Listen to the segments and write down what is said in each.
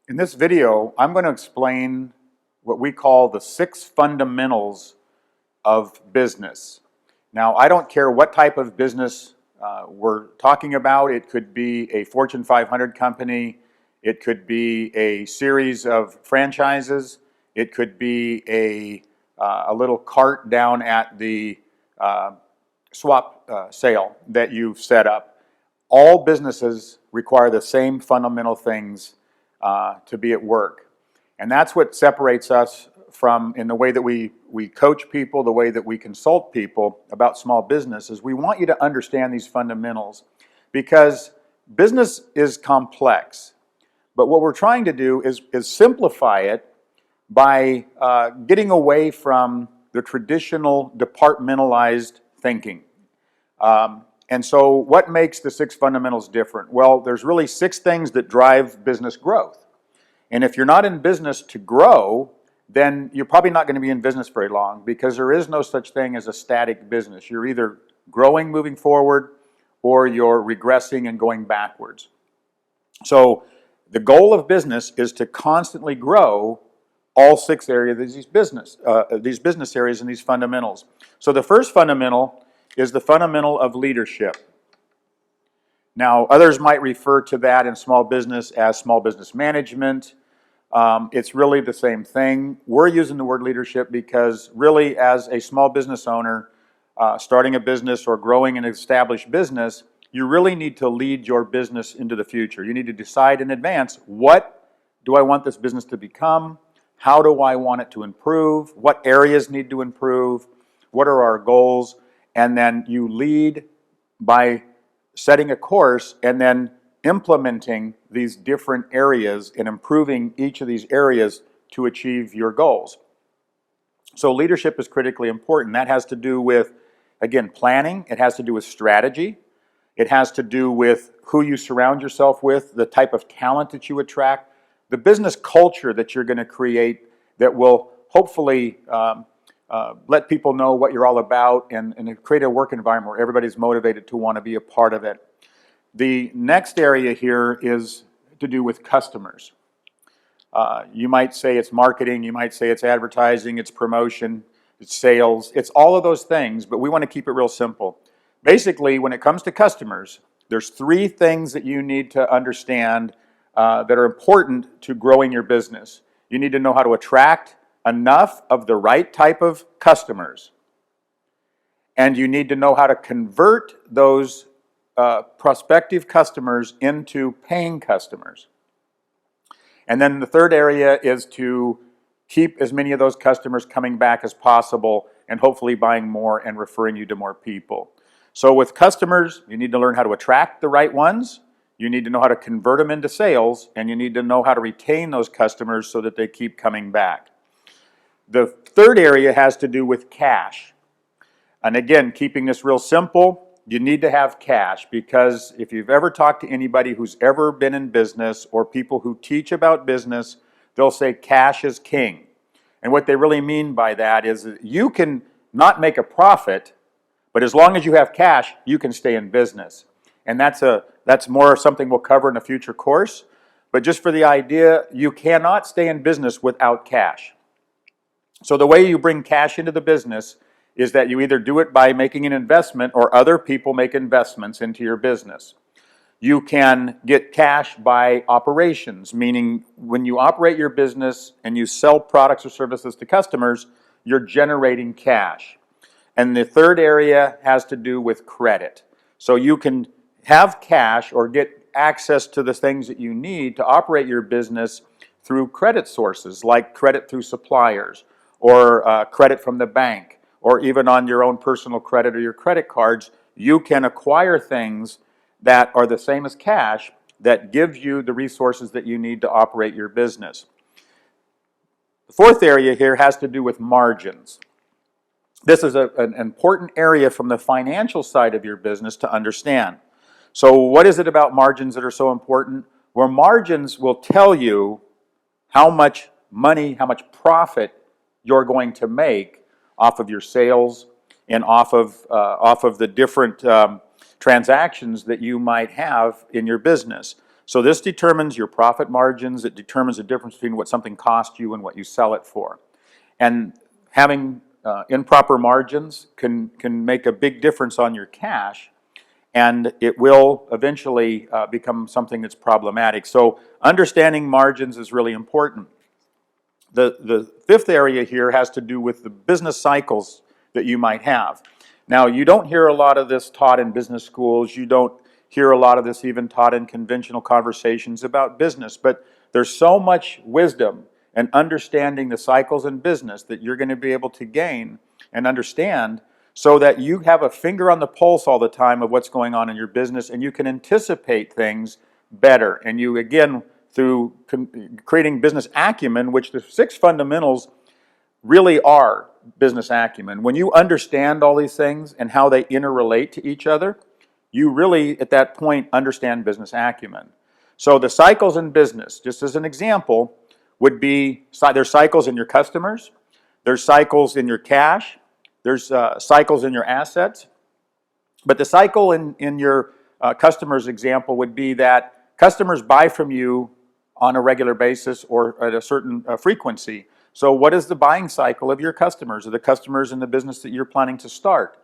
In this video, I'm going to explain what we call the 6 fundamentals of business. Now, I don't care what type of business we're talking about. It could be a Fortune 500 company. It could be a series of franchises. It could be a little cart down at the swap sale that you've set up. All businesses require the same fundamental things to be at work. And that's what separates us from, in the way that we coach people, the way that we consult people about small business, is we want you to understand these fundamentals, because business is complex. But what we're trying to do is simplify it by getting away from the traditional departmentalized thinking. And so what makes the 6 fundamentals different? Well, there's really 6 things that drive business growth. And if you're not in business to grow, then you're probably not going to be in business very long, because there is no such thing as a static business. You're either growing, moving forward, or you're regressing and going backwards. So the goal of business is to constantly grow all 6 areas of these business areas and these fundamentals. So the first fundamental is the fundamental of leadership. Now, others might refer to that in small business as small business management. It's really the same thing. We're using the word leadership because really, as a small business owner, starting a business or growing an established business, you really need to lead your business into the future. You need to decide in advance, what do I want this business to become? How do I want it to improve? What areas need to improve? What are our goals? And then you lead by setting a course and then implementing these different areas and improving each of these areas to achieve your goals. So leadership is critically important. That has to do with, again, planning. It has to do with strategy. It has to do with who you surround yourself with, the type of talent that you attract, the business culture that you're going to create that will hopefully let people know what you're all about, and create a work environment where everybody's motivated to want to be a part of it. The next area here is to do with customers. You might say it's marketing, you might say it's advertising, it's promotion, it's sales, it's all of those things, but we want to keep it real simple. Basically, when it comes to customers, there's 3 things that you need to understand that are important to growing your business. You need to know how to attract enough of the right type of customers, and you need to know how to convert those prospective customers into paying customers. And then the third area is to keep as many of those customers coming back as possible and hopefully buying more and referring you to more people. So with customers, you need to learn how to attract the right ones, you need to know how to convert them into sales, and you need to know how to retain those customers so that they keep coming back. The third area has to do with cash. And again, keeping this real simple, you need to have cash, because if you've ever talked to anybody who's ever been in business or people who teach about business, they'll say cash is king. And what they really mean by that is that you can not make a profit, but as long as you have cash, you can stay in business. And that's more something we'll cover in a future course. But just for the idea, you cannot stay in business without cash. So the way you bring cash into the business is that you either do it by making an investment, or other people make investments into your business. You can get cash by operations, meaning when you operate your business and you sell products or services to customers, you're generating cash. And the third area has to do with credit. So you can have cash or get access to the things that you need to operate your business through credit sources, like credit through suppliers, or credit from the bank, or even on your own personal credit or your credit cards. You can acquire things that are the same as cash that give you the resources that you need to operate your business. The fourth area here has to do with margins. This is an important area from the financial side of your business to understand. So what is it about margins that are so important? Well, margins will tell you how much money, how much profit you're going to make off of your sales and off of the different transactions that you might have in your business. So this determines your profit margins. It determines the difference between what something costs you and what you sell it for. And having improper margins can make a big difference on your cash, and it will eventually become something that's problematic. So understanding margins is really important. The fifth area here has to do with the business cycles that you might have. Now, you don't hear a lot of this taught in business schools. You don't hear a lot of this even taught in conventional conversations about business. But there's so much wisdom and understanding the cycles in business that you're going to be able to gain and understand, so that you have a finger on the pulse all the time of what's going on in your business, and you can anticipate things better. And you, again, through creating business acumen, which the 6 fundamentals really are business acumen. When you understand all these things and how they interrelate to each other, you really, at that point, understand business acumen. So the cycles in business, just as an example, would be, there's cycles in your customers, there's cycles in your cash, there's cycles in your assets. But the cycle in your customers example would be that customers buy from you on a regular basis or at a certain frequency. So what is the buying cycle of your customers, or the customers in the business that you're planning to start?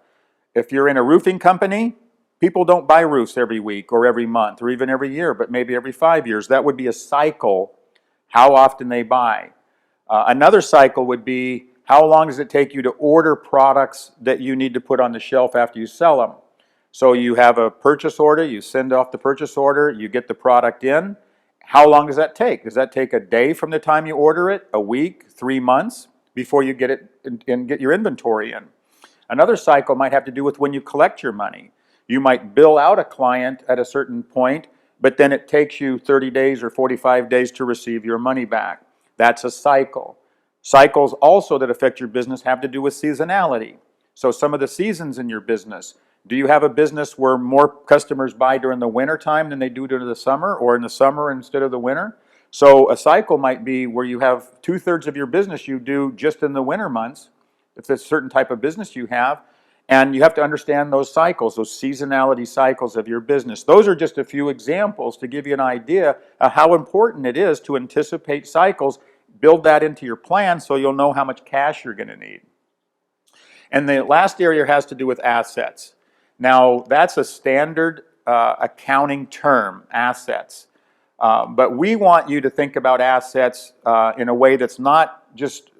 If you're in a roofing company, people don't buy roofs every week or every month or even every year, but maybe every 5 years. That would be a cycle, how often they buy. Another cycle would be, how long does it take you to order products that you need to put on the shelf after you sell them? So you have a purchase order, you send off the purchase order, you get the product in. How long does that take? Does that take a day from the time you order it, a week, 3 months before you get it and get your inventory in? Another cycle might have to do with when you collect your money. You might bill out a client at a certain point, but then it takes you 30 days or 45 days to receive your money back. That's a cycle. Cycles also that affect your business have to do with seasonality. So some of the seasons in your business. Do you have a business where more customers buy during the winter time than they do during the summer, or in the summer instead of the winter? So a cycle might be where you have 2/3 of your business you do just in the winter months, if it's a certain type of business you have, and you have to understand those cycles, those seasonality cycles of your business. Those are just a few examples to give you an idea of how important it is to anticipate cycles, build that into your plan so you'll know how much cash you're going to need. And the last area has to do with assets. Now, that's a standard accounting term, assets. But we want you to think about assets in a way that's not just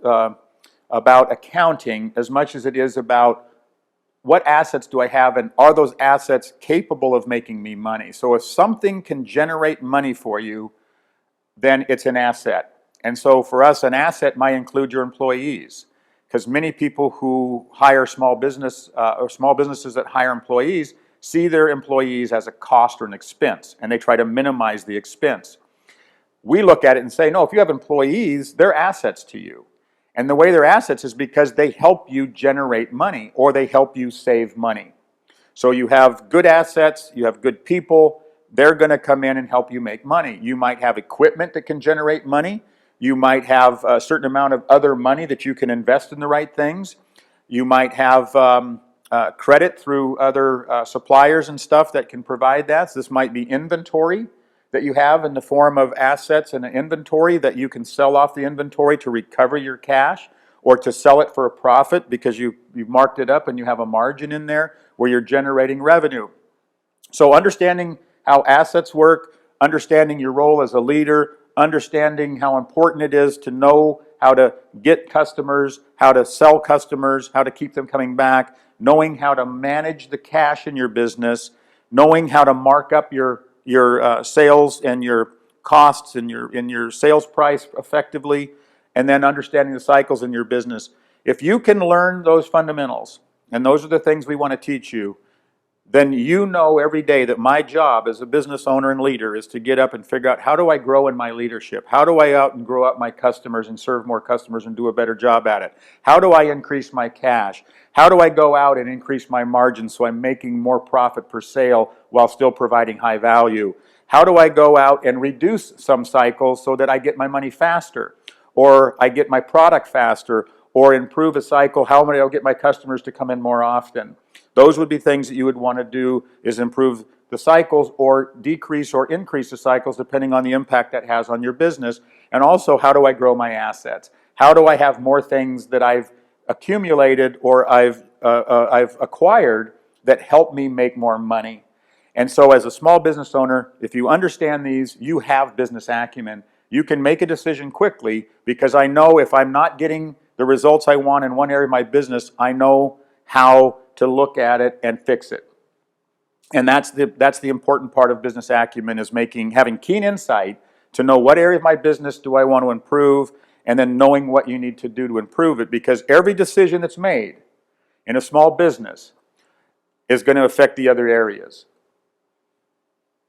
about accounting as much as it is about what assets do I have, and are those assets capable of making me money? So if something can generate money for you, then it's an asset. And so for us, an asset might include your employees, because many people who hire small business or small businesses that hire employees see their employees as a cost or an expense, and they try to minimize the expense. We look at it and say, no, if you have employees, they're assets to you. And the way they're assets is because they help you generate money, or they help you save money. So you have good assets, you have good people, they're going to come in and help you make money. You might have equipment that can generate money. You might have a certain amount of other money that you can invest in the right things. You might have credit through other suppliers and stuff that can provide that. So this might be inventory that you have in the form of assets and an inventory that you can sell off the inventory to recover your cash, or to sell it for a profit because you've marked it up and you have a margin in there where you're generating revenue. So understanding how assets work, understanding your role as a leader, understanding how important it is to know how to get customers, how to sell customers, how to keep them coming back, knowing how to manage the cash in your business, knowing how to mark up your sales and your costs and your sales price effectively, and then understanding the cycles in your business. If you can learn those fundamentals, and those are the things we want to teach you, then you know every day that my job as a business owner and leader is to get up and figure out, how do I grow in my leadership? How do I out and grow up my customers and serve more customers and do a better job at it? How do I increase my cash? How do I go out and increase my margins so I'm making more profit per sale while still providing high value? How do I go out and reduce some cycles so that I get my money faster, or I get my product faster, or improve a cycle? How many I'll get my customers to come in more often? Those would be things that you would want to do, is improve the cycles or decrease or increase the cycles depending on the impact that has on your business. And also, how do I grow my assets? How do I have more things that I've accumulated or I've acquired that help me make more money? And so as a small business owner, if you understand these, you have business acumen. You can make a decision quickly because I know if I'm not getting the results I want in one area of my business, I know how to look at it and fix it. And that's the important part of business acumen, is having keen insight to know what area of my business do I want to improve, and then knowing what you need to do to improve it, because every decision that's made in a small business is going to affect the other areas.